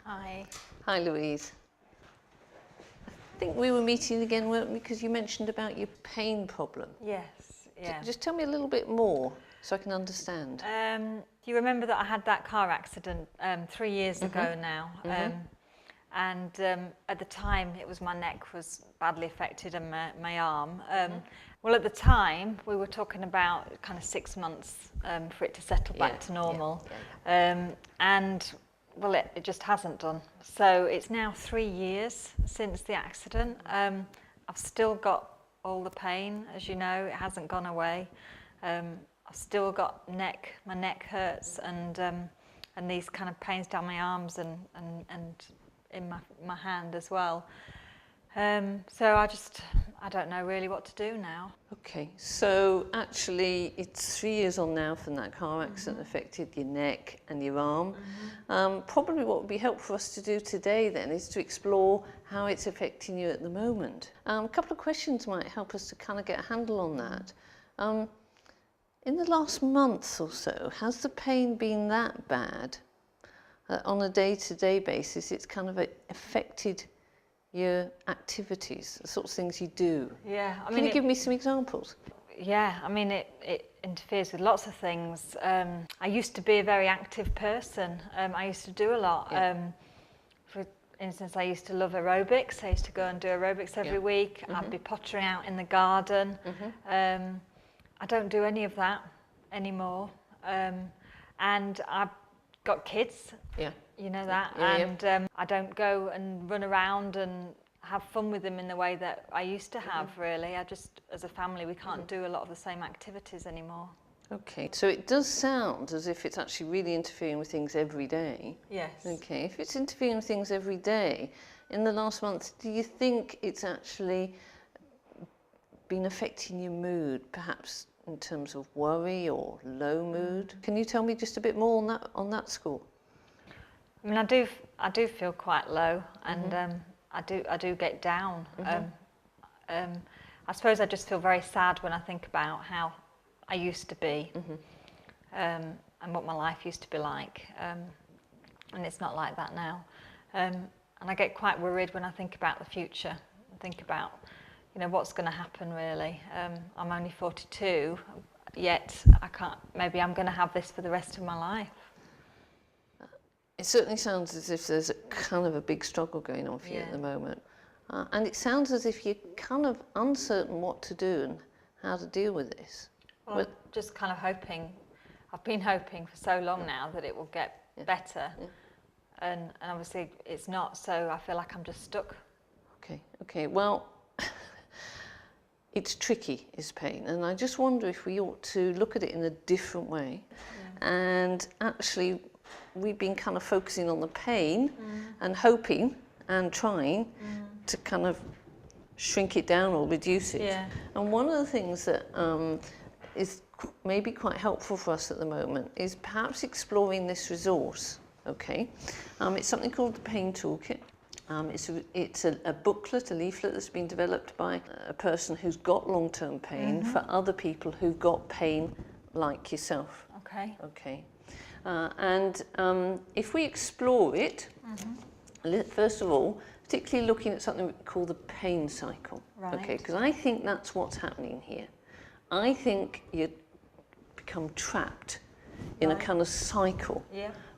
Hi. Hi, Louise. I think we were meeting again, weren't we? Because you mentioned about your pain problem. Yes, yeah. Just tell me a little bit more so I can understand. Do you remember that I had that car accident 3 years ago now? At the time, it was my neck was badly affected and my arm. Well, at the time, we were talking about kind of 6 months for it to settle back to normal. Well, it just hasn't done. So it's now 3 years since the accident. I've still got all the pain, as you know, it hasn't gone away. I've still got my neck hurts and these kind of pains down my arms and in my hand as well. So I don't know really what to do now. Okay, so actually it's 3 years on now from that car accident affected your neck and your arm. Probably what would be helpful for us to do today then is to explore how it's affecting you at the moment. A couple of questions might help us to kind of get a handle on that. In the last month or so, has the pain been that bad that on a day-to-day basis it's kind of affected your activities, the sorts of things you do? Yeah, I mean, Can you give me some examples? Yeah, I mean, it interferes with lots of things. I used to be a very active person. I used to do a lot. For instance, I used to love aerobics. I used to go and do aerobics every week. I'd be pottering out in the garden. I don't do any of that anymore. And I've got kids. Yeah. You know that, I don't go and run around and have fun with them in the way that I used to have, really. As a family, we can't do a lot of the same activities anymore. Okay, so it does sound as if it's actually really interfering with things every day. Yes. Okay, if it's interfering with things every day, in the last month, do you think it's actually been affecting your mood, perhaps in terms of worry or low mood? Can you tell me just a bit more on that score? I mean, I do feel quite low, and I do get down. I suppose I just feel very sad when I think about how I used to be, and what my life used to be like, and it's not like that now. And I get quite worried when I think about the future, and think about, you know, what's going to happen really. I'm only 42, yet maybe I'm going to have this for the rest of my life. It certainly sounds as if there's a kind of a big struggle going on for you at the moment. And it sounds as if you're kind of uncertain what to do and how to deal with this. Well, just kind of hoping. I've been hoping for so long now that it will get better. And obviously it's not, so I feel like I'm just stuck. Okay. Well, it's tricky, is pain. And I just wonder if we ought to look at it in a different way. And actually, we've been kind of focusing on the pain and hoping and trying to kind of shrink it down or reduce it. And one of the things that is maybe quite helpful for us at the moment is perhaps exploring this resource. Okay, it's something called the Pain Toolkit. It's a booklet, a leaflet that's been developed by a person who's got long-term pain for other people who've got pain like yourself. Okay. If we explore it, first of all, particularly looking at something called the pain cycle, okay, because I think that's what's happening here. I think you become trapped in a kind of cycle,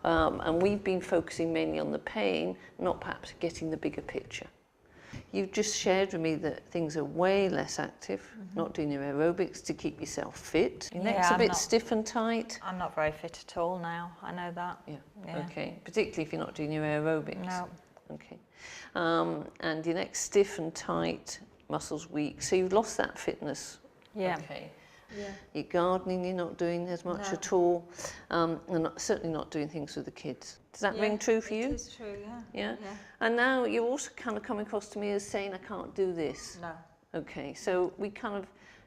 and we've been focusing mainly on the pain, not perhaps getting the bigger picture. You've just shared with me that things are way less active, not doing your aerobics to keep yourself fit. Your neck's a bit stiff and tight. I'm not very fit at all now, I know that. Okay, particularly if you're not doing your aerobics. No. Okay. And your neck's stiff and tight, muscles weak, so you've lost that fitness. Okay. Your gardening, you're not doing as much at all, and certainly not doing things with the kids. Does that ring true for you? It is true, Yeah. And now you're also kind of coming across to me as saying, I can't do this. No. Okay, so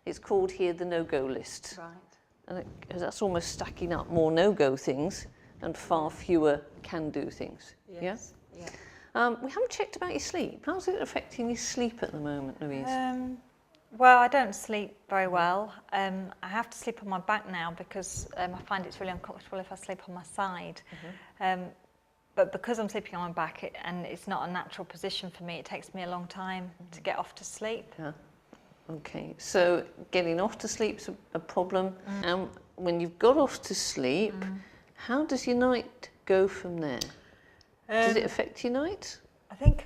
it's called here the no-go list. Right. And that's almost stacking up more no-go things and far fewer can-do things. Yes. Yeah? We haven't checked about your sleep. How's it affecting your sleep at the moment, Louise? Well, I don't sleep very well. I have to sleep on my back now because I find it's really uncomfortable if I sleep on my side. but because I'm sleeping on my back and it's not a natural position for me, it takes me a long time to get off to sleep. Yeah. Okay, so getting off to sleep's a problem. And when you've got off to sleep, how does your night go from there? Does it affect your night? I think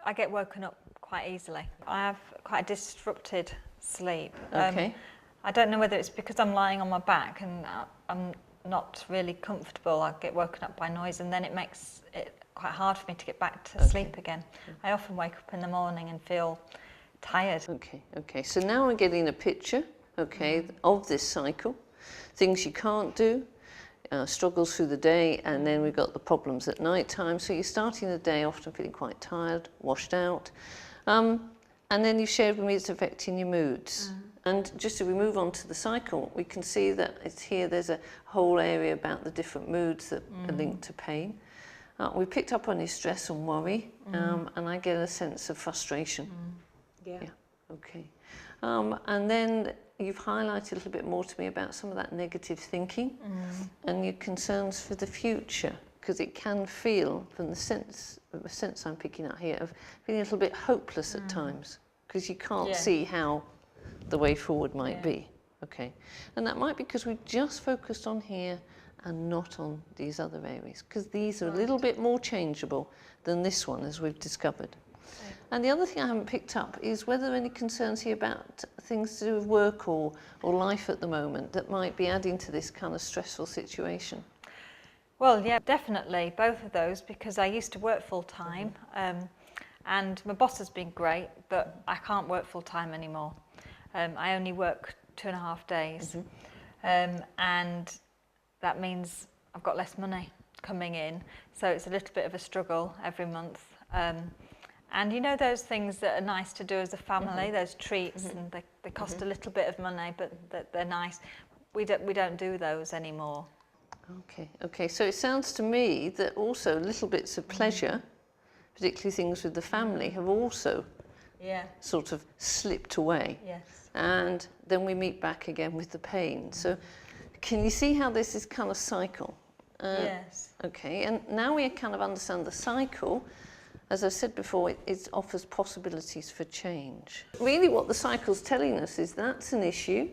I get woken up quite easily. I have quite a disrupted sleep. Okay. I don't know whether it's because I'm lying on my back and I'm not really comfortable. I get woken up by noise, and then it makes it quite hard for me to get back to sleep again. I often wake up in the morning and feel tired. Okay. So now we're getting a picture, of this cycle. Things you can't do, struggles through the day, and then we've got the problems at night time. So you're starting the day often feeling quite tired, washed out. And then you shared with me it's affecting your moods. And just as we move on to the cycle, we can see that it's here, there's a whole area about the different moods that are linked to pain. We picked up on your stress and worry, and I get a sense of frustration. Yeah. Okay. And then you've highlighted a little bit more to me about some of that negative thinking and your concerns for the future, because it can feel, from the sense I'm picking up here, of feeling a little bit hopeless at times, because you can't see how the way forward might be. Okay. And that might be because we just focused on here and not on these other areas, because these are a little bit more changeable than this one, as we've discovered. And the other thing I haven't picked up is whether there are any concerns here about things to do with work or life at the moment that might be adding to this kind of stressful situation. Well, yeah, definitely, both of those, because I used to work full-time, and my boss has been great, but I can't work full-time anymore. I only work 2.5 days, and that means I've got less money coming in, so it's a little bit of a struggle every month. And you know those things that are nice to do as a family, those treats, and they cost a little bit of money, but they're nice. We don't do those anymore. Okay. So it sounds to me that also little bits of pleasure, particularly things with the family, have also sort of slipped away. Yes. And then we meet back again with the pain. So can you see how this is kind of cycle? Yes. Okay, and now we kind of understand the cycle. As I said before, it offers possibilities for change. Really what the cycle's telling us is that's an issue,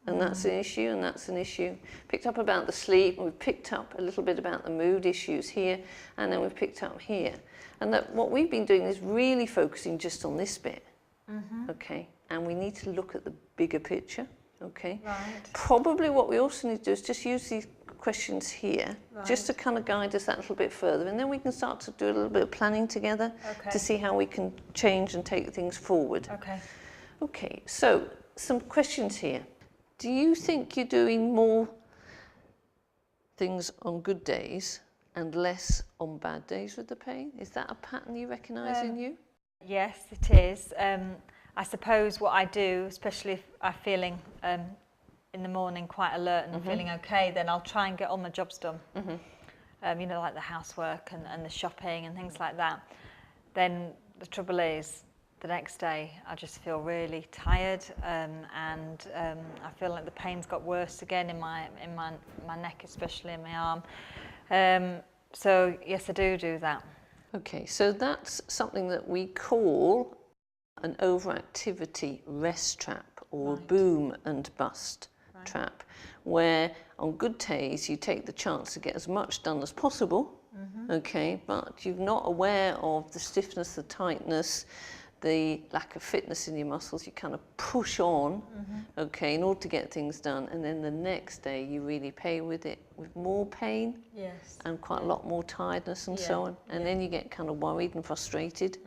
and that's an issue, and that's an issue. Picked up about the sleep, and we've picked up a little bit about the mood issues here, and then we've picked up here. And that what we've been doing is really focusing just on this bit, okay? And we need to look at the bigger picture, okay? Right. Probably what we also need to do is just use these questions here, just to kind of guide us that little bit further, and then we can start to do a little bit of planning together to see how we can change and take things forward. Okay, so some questions here. Do you think you're doing more things on good days and less on bad days with the pain? Is that a pattern you recognise in you? Yes, it is. I suppose what I do, especially if I'm feeling in the morning quite alert and feeling okay, then I'll try and get all my jobs done. You know, like the housework and the shopping and things like that. Then the trouble is, the next day I just feel really tired, and I feel like the pain's got worse again in my neck, especially in my arm. So yes, I do that. Okay, so that's something that we call an overactivity rest trap, or boom and bust trap, where on good days you take the chance to get as much done as possible, okay, but you're not aware of the stiffness, the tightness, the lack of fitness in your muscles. You kind of push on, okay, in order to get things done, and then the next day you really pay with it, with more pain and quite a lot more tiredness and so on, and then you get kind of worried and frustrated.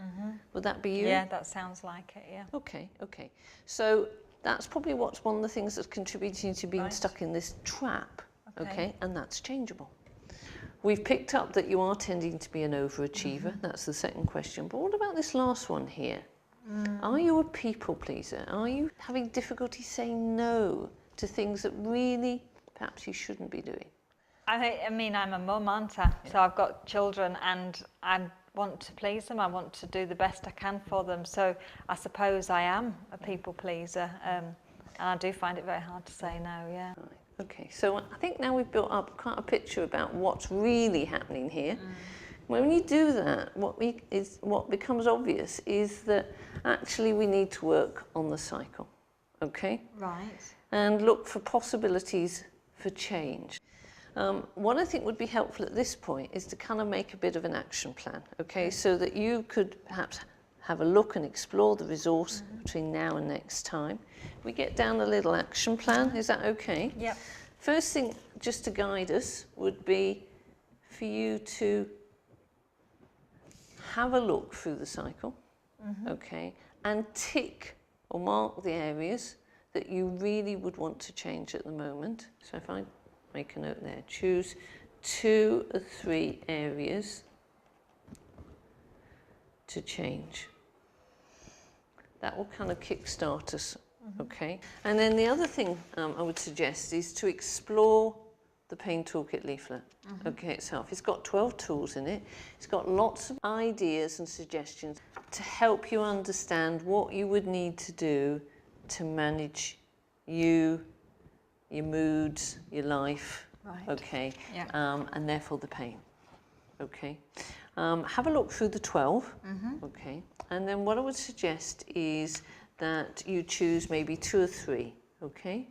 Would that be you? Yeah, that sounds like it, yeah. Okay. So that's probably what's one of the things that's contributing to being stuck in this trap, okay, and that's changeable. We've picked up that you are tending to be an overachiever. That's the second question. But what about this last one here? Are you a people pleaser? Are you having difficulty saying no to things that really perhaps you shouldn't be doing? I mean, I'm a mum, aren't I? So I've got children and I want to please them. I want to do the best I can for them. So I suppose I am a people pleaser. And I do find it very hard to say no, yeah. Okay, so I think now we've built up quite a picture about what's really happening here. When you do that, what becomes obvious is that actually we need to work on the cycle, okay? Right. And look for possibilities for change. What I think would be helpful at this point is to kind of make a bit of an action plan, okay? So that you could perhaps have a look and explore the resource between now and next time. We get down a little action plan, is that okay? Yep. First thing, just to guide us, would be for you to have a look through the cycle, okay, and tick or mark the areas that you really would want to change at the moment. So if I make a note there, choose 2 or 3 areas to change. That will kind of kickstart us, okay? And then the other thing I would suggest is to explore the Pain Toolkit leaflet, okay, itself. It's got 12 tools in it. It's got lots of ideas and suggestions to help you understand what you would need to do to manage you, your moods, your life, Right. okay, Yeah. and therefore the pain, okay. Have a look through the 12, okay, and then what I would suggest is that you choose maybe 2 or 3, okay.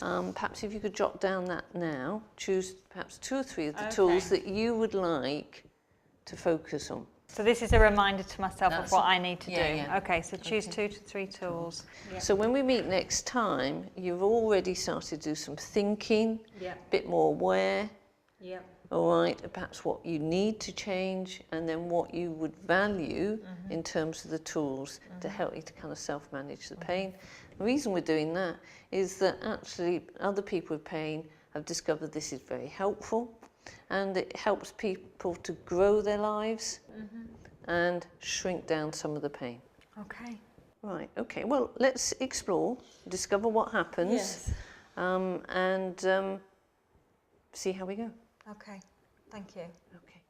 Perhaps if you could jot down that now, choose perhaps 2 or 3 of the tools that you would like to focus on. So this is a reminder to myself That's of what I need to do. yeah. Okay, so choose 2 to 3 tools. Yep. So when we meet next time, you've already started to do some thinking, a bit more aware, all right, perhaps what you need to change, and then what you would value in terms of the tools to help you to kind of self-manage the pain. The reason we're doing that is that actually other people with pain have discovered this is very helpful, and it helps people to grow their lives and shrink down some of the pain. Okay. Right, okay, well, let's explore, discover what happens, Yes. and see how we go. Okay. Thank you. Okay.